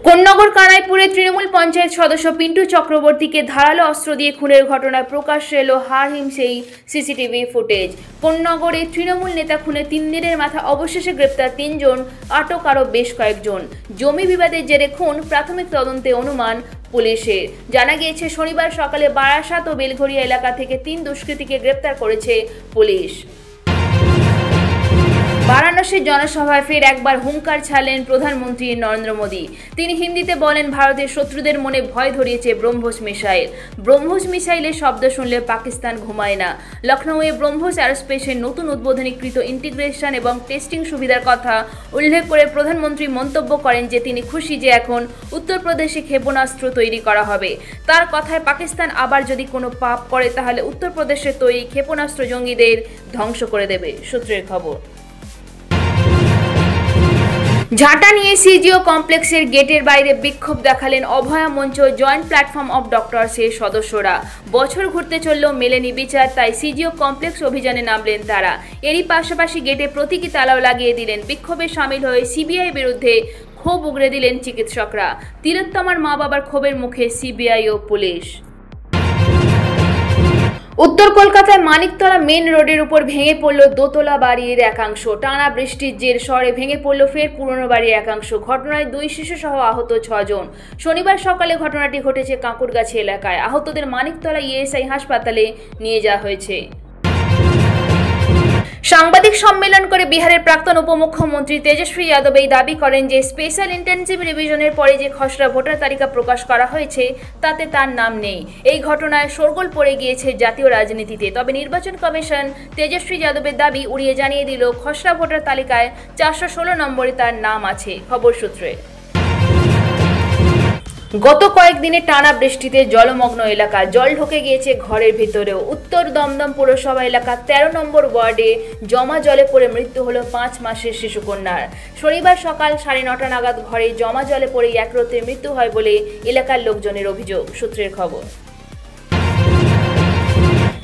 কোন্নগর কানাইপুরে তৃণমূল পঞ্চায়েত সদস্য পিন্টু চক্রবর্তীকে ধারালো অস্ত্র দিয়ে খুনের ঘটনায় প্রকাশ্যে এলো হাড় হিমসেই সিসিটিভি ফুটেজ। কোন্নগরে তৃণমূল নেতা খুনে 3 দিনের মাথায় অবশেষে গ্রেপ্তার 3 জন, আটক আরও বেশ কয়েকজন। জমি বিবাদের জেরে খুন, প্রাথমিক তদন্তে অনুমান পুলিশের। জানা গিয়েছে শনিবার সকালে বারাসাত ও বেলঘরিয়া এলাকা থেকে 3 দুষ্কৃতীকে গ্রেপ্তার করেছে পুলিশ। বারাণসীর জনসভায় ফের একবার হুঙ্কার ছাড়লেন প্রধানমন্ত্রী নরেন্দ্র মোদী। তিনি হিন্দিতে বলেন, ভারতের শত্রুদের মনে ভয় ধরিয়েছে ব্রহ্মোস মিসাইল। ব্রহ্মোস মিসাইলের শব্দ শুনলে পাকিস্তান ঘুমায় না। লখনৌয়ে ব্রহ্মোস এরোস্পেসের নতুন উদ্বোধনীকৃত ইন্টিগ্রেশন এবং টেস্টিং সুবিধার কথা উল্লেখ করে প্রধানমন্ত্রী মন্তব্য করেন যে তিনি খুশি যে এখন উত্তরপ্রদেশে ক্ষেপণাস্ত্র তৈরি করা হবে। তার কথায় পাকিস্তান আবার যদি কোনো পাপ করে তাহলে উত্তরপ্রদেশে তৈরি ক্ষেপণাস্ত্র জঙ্গিদের ধ্বংস করে দেবে। সূত্রের খবর। ঝাঁটা নিয়ে সিজিও কমপ্লেক্সের গেটের বাইরে বিক্ষোভ দেখালেন অভয়া মঞ্চ জয়েন্ট প্ল্যাটফর্ম অফ ডক্টরসের সদস্যরা। বছর ঘুরতে চললেও মেলেনি বিচার, তাই সিজিও কমপ্লেক্স অভিযানে নামলেন তারা। এরই পাশাপাশি গেটে প্রতীকী তালাও লাগিয়ে দিলেন। বিক্ষোভে সামিল হয়ে সিবিআই বিরুদ্ধে ক্ষোভ উগরে দিলেন চিকিৎসকরা। তিলোত্তমার মা বাবার ক্ষোভের মুখে সিবিআই ও পুলিশ। উত্তর কলকাতায় মানিকতলা মেন রোডের উপর ভেঙে পড়ল দোতলা বাড়ির একাংশ। টানা বৃষ্টির জের শহরে ভেঙে পড়ল ফের পুরনো বাড়ির একাংশ। ঘটনায় 2 শিশু সহ আহত 6 জন। শনিবার সকালে ঘটনাটি ঘটেছে কাঁকুরগাছি এলাকায়। আহতদের মানিকতলা ইএসআই হাসপাতালে নিয়ে যাওয়া হয়েছে। সাংবাদিক সম্মেলন করে বিহারের প্রাক্তন উপমুখ্যমন্ত্রী তেজস্বী যাদব এই দাবি করেন যে স্পেশাল ইন্টেনসিভ রিভিশনের পরে যে খসড়া ভোটার তালিকা প্রকাশ করা হয়েছে তাতে তার নাম নেই। এই ঘটনায় শোরগোল পড়ে গিয়েছে জাতীয় রাজনীতিতে। তবে নির্বাচন কমিশন তেজস্বী যাদবের দাবি উড়িয়ে জানিয়ে দিল খসড়া ভোটার তালিকায় 416 নম্বরে তার নাম আছে। খবর সূত্রে। গত কয়েকদিনে টানা বৃষ্টিতে জলমগ্ন এলাকা, জল ঢুকে গিয়েছে ঘরের ভিতরেও। উত্তর দমদম পুরসভা এলাকার 13 নম্বর ওয়ার্ডে জমা জলে পড়ে মৃত্যু হলো 5 মাসের শিশুকন্যার। শনিবার সকাল 9:30 নাগাদ ঘরে জমা জলে পড়ে এক রাতে মৃত্যু হয় বলে এলাকার লোকজনের অভিযোগ। সূত্রের খবর।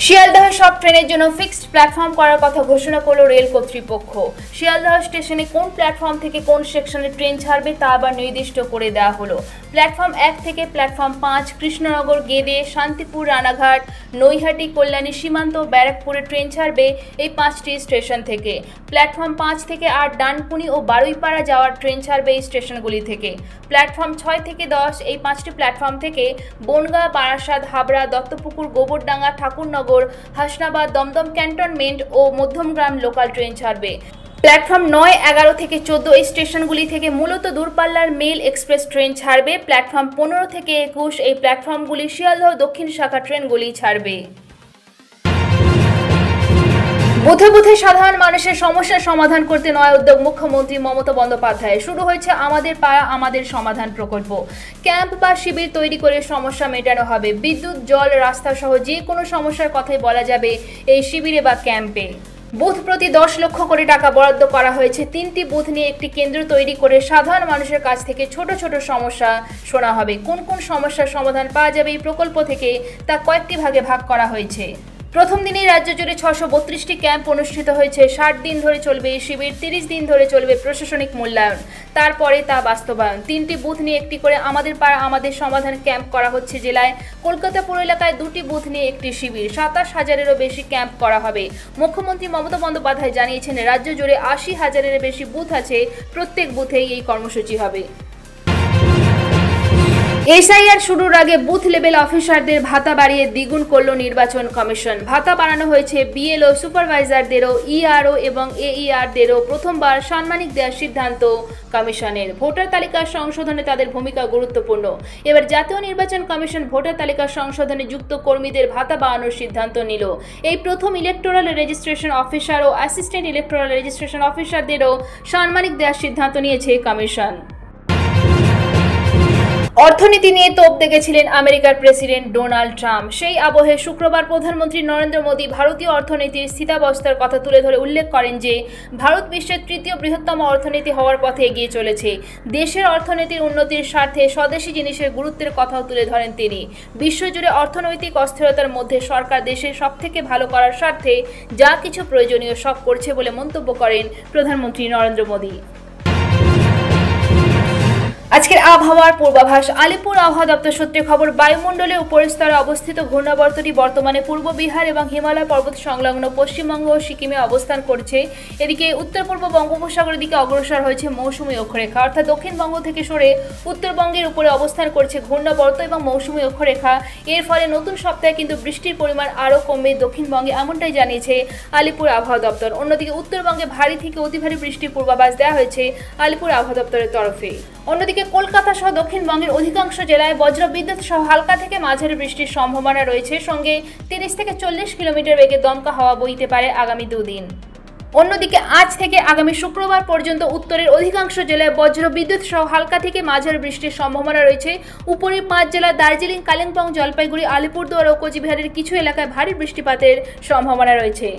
শিয়ালদহে সব ট্রেনের জন্য ফিক্সড প্ল্যাটফর্ম করার কথা ঘোষণা করল রেল কর্তৃপক্ষ। শিয়ালদহ স্টেশনে কোন প্ল্যাটফর্ম থেকে কোন সেকশনে ট্রেন ছাড়বে তা আবার নির্দিষ্ট করে দেওয়া হলো। প্ল্যাটফর্ম 1 থেকে প্ল্যাটফর্ম 5 কৃষ্ণনগর, গেদে, শান্তিপুর, রানাঘাট, নৈহাটি, কল্যাণী, সীমান্ত, ব্যারাকপুরে ট্রেন ছাড়বে এই 5টি স্টেশন থেকে। প্ল্যাটফর্ম 5 থেকে 8 ডানকুনি ও বারুইপাড়া যাওয়ার ট্রেন ছাড়বে এই স্টেশনগুলি থেকে। প্ল্যাটফর্ম 6 থেকে 10 এই 5টি প্ল্যাটফর্ম থেকে বনগাঁ, বারাসাত, হাবড়া, দত্তপুকুর, গোবরডাঙ্গা, ঠাকুরনগর, হাসনাবাদ, দমদম ক্যান্টনমেন্ট ও মধ্যমগ্রাম লোকাল ট্রেন ছাড়বে। প্ল্যাটফর্ম 9, 11 থেকে 14 এই স্টেশনগুলি থেকে মূলত দূরপাল্লার মেল এক্সপ্রেস ট্রেন ছাড়বে। প্ল্যাটফর্ম 15 থেকে 21 এই প্ল্যাটফর্মগুলি শিয়ালদহ দক্ষিণ শাখা ট্রেনগুলি ছাড়বে। বুথে বুথে সাধারণ মানুষের সমস্যার সমাধান করতে নয়া উদ্যোগ মুখ্যমন্ত্রী মমতা বন্দ্যোপাধ্যায়। শুরু হয়েছে আমাদের পাড়া আমাদের সমাধান প্রকল্প। ক্যাম্প বা শিবির তৈরি করে সমস্যা মেটানো হবে। বিদ্যুৎ, জল, রাস্তা সহ যে কোনো সমস্যার কথাই বলা যাবে এই শিবিরে বা ক্যাম্পে। বুথ প্রতি 10 লক্ষ কোটি টাকা বরাদ্দ করা হয়েছে। 3টি বুথ নিয়ে একটি কেন্দ্র তৈরি করে সাধারণ মানুষের কাছ থেকে ছোট ছোট সমস্যা শোনা হবে। কোন কোন সমস্যার সমাধান পাওয়া যাবে এই প্রকল্প থেকে তা কয়েকটি ভাগে ভাগ করা হয়েছে। প্রথম দিনেই রাজ্য জুড়ে 632টি ক্যাম্প অনুষ্ঠিত হয়েছে। 60 দিন ধরে চলবে এই শিবির, 30 দিন ধরে চলবে প্রশাসনিক মূল্যায়ন, তারপরে তা বাস্তবায়ন। 3টি বুথ নিয়ে একটি করে আমাদের পাড়া আমাদের সমাধান ক্যাম্প করা হচ্ছে জেলায়। কলকাতা পুর এলাকায় 2টি বুথ নিয়ে একটি শিবির, 27,000-এরও বেশি ক্যাম্প করা হবে। মুখ্যমন্ত্রী মমতা বন্দ্যোপাধ্যায় জানিয়েছেন রাজ্য জুড়ে 80,000-এর বেশি বুথ আছে। প্রত্যেক বুথেই এই কর্মসূচি হবে। এসআইআর শুরুর আগে বুথ লেভেল অফিসারদের ভাতা বাড়িয়ে দ্বিগুণ করল নির্বাচন কমিশন। ভাতা বাড়ানো হয়েছে বিএলও, সুপারভাইজারদেরও, ইআরও এবং এইআরদেরও প্রথমবার সাম্মানিক দেওয়ার সিদ্ধান্ত কমিশনের। ভোটার তালিকা সংশোধনে তাদের ভূমিকা গুরুত্বপূর্ণ। এবার জাতীয় নির্বাচন কমিশন ভোটার তালিকা সংশোধনে যুক্ত কর্মীদের ভাতা বাড়ানোর সিদ্ধান্ত নিল। এই প্রথম ইলেকটোরাল রেজিস্ট্রেশন অফিসার ও অ্যাসিস্ট্যান্ট ইলেকটোরাল রেজিস্ট্রেশন অফিসারদেরও সাম্মানিক দেওয়ার সিদ্ধান্ত নিয়েছে কমিশন। অর্থনীতি নিয়ে তোপ দেখেছিলেন আমেরিকার প্রেসিডেন্ট ডোনাল্ড ট্রাম্প। সেই আবহে শুক্রবার প্রধানমন্ত্রী নরেন্দ্র মোদী ভারতীয় অর্থনীতির স্থিতাবস্থার কথা তুলে ধরে উল্লেখ করেন যে ভারত বিশ্বের 3য় বৃহত্তম অর্থনীতি হওয়ার পথে এগিয়ে চলেছে। দেশের অর্থনীতির উন্নতির স্বার্থে স্বদেশি জিনিসের গুরুত্বের কথাও তুলে ধরেন তিনি। বিশ্বজুড়ে অর্থনৈতিক অস্থিরতার মধ্যে সরকার দেশের সবথেকে ভালো করার স্বার্থে যা কিছু প্রয়োজনীয় সব করছে বলে মন্তব্য করেন প্রধানমন্ত্রী নরেন্দ্র মোদী। আজকের আবহাওয়ার পূর্বাভাস। আলিপুর আবহাওয়া দপ্তর সূত্রে খবর, বায়ুমণ্ডলের উপরের স্তরে অবস্থিত ঘূর্ণাবর্তটি বর্তমানে পূর্ব বিহার এবং হিমালয় পর্বত সংলগ্ন পশ্চিমবঙ্গ ও সিকিমে অবস্থান করছে। এদিকে উত্তর পূর্ব বঙ্গোপসাগরের দিকে অগ্রসর হয়েছে মৌসুমী অক্ষরেখা, অর্থাৎ দক্ষিণবঙ্গ থেকে সরে উত্তরবঙ্গের উপরে অবস্থান করছে ঘূর্ণাবর্ত এবং মৌসুমী অক্ষরেখা। এর ফলে নতুন সপ্তাহে কিন্তু বৃষ্টির পরিমাণ আরও কমবে দক্ষিণবঙ্গে, এমনটাই জানিয়েছে আলিপুর আবহাওয়া দপ্তর। অন্যদিকে উত্তরবঙ্গে ভারী থেকে অতি ভারী বৃষ্টির পূর্বাভাস দেওয়া হয়েছে আলিপুর আবহাওয়া দপ্তরের তরফে। অন্যদিকে কলকাতা সহ দক্ষিণবঙ্গের অধিকাংশ জেলায় বজ্রবিদ্যুৎ সহ হালকা থেকে মাঝারি বৃষ্টির সম্ভাবনা রয়েছে। সঙ্গে 30 থেকে 40 কিলোমিটার বেগে দমকা হাওয়া বইতে পারে আগামী দুদিন। অন্যদিকে আজ থেকে আগামী শুক্রবার পর্যন্ত উত্তরের অধিকাংশ জেলায় বজ্রবিদ্যুৎ সহ হালকা থেকে মাঝারি বৃষ্টির সম্ভাবনা রয়েছে। উপরের 5 জেলা দার্জিলিং, কালিম্পং, জলপাইগুড়ি, আলিপুরদুয়ার ও কোচবিহারের কিছু এলাকায় ভারী বৃষ্টিপাতের সম্ভাবনা রয়েছে।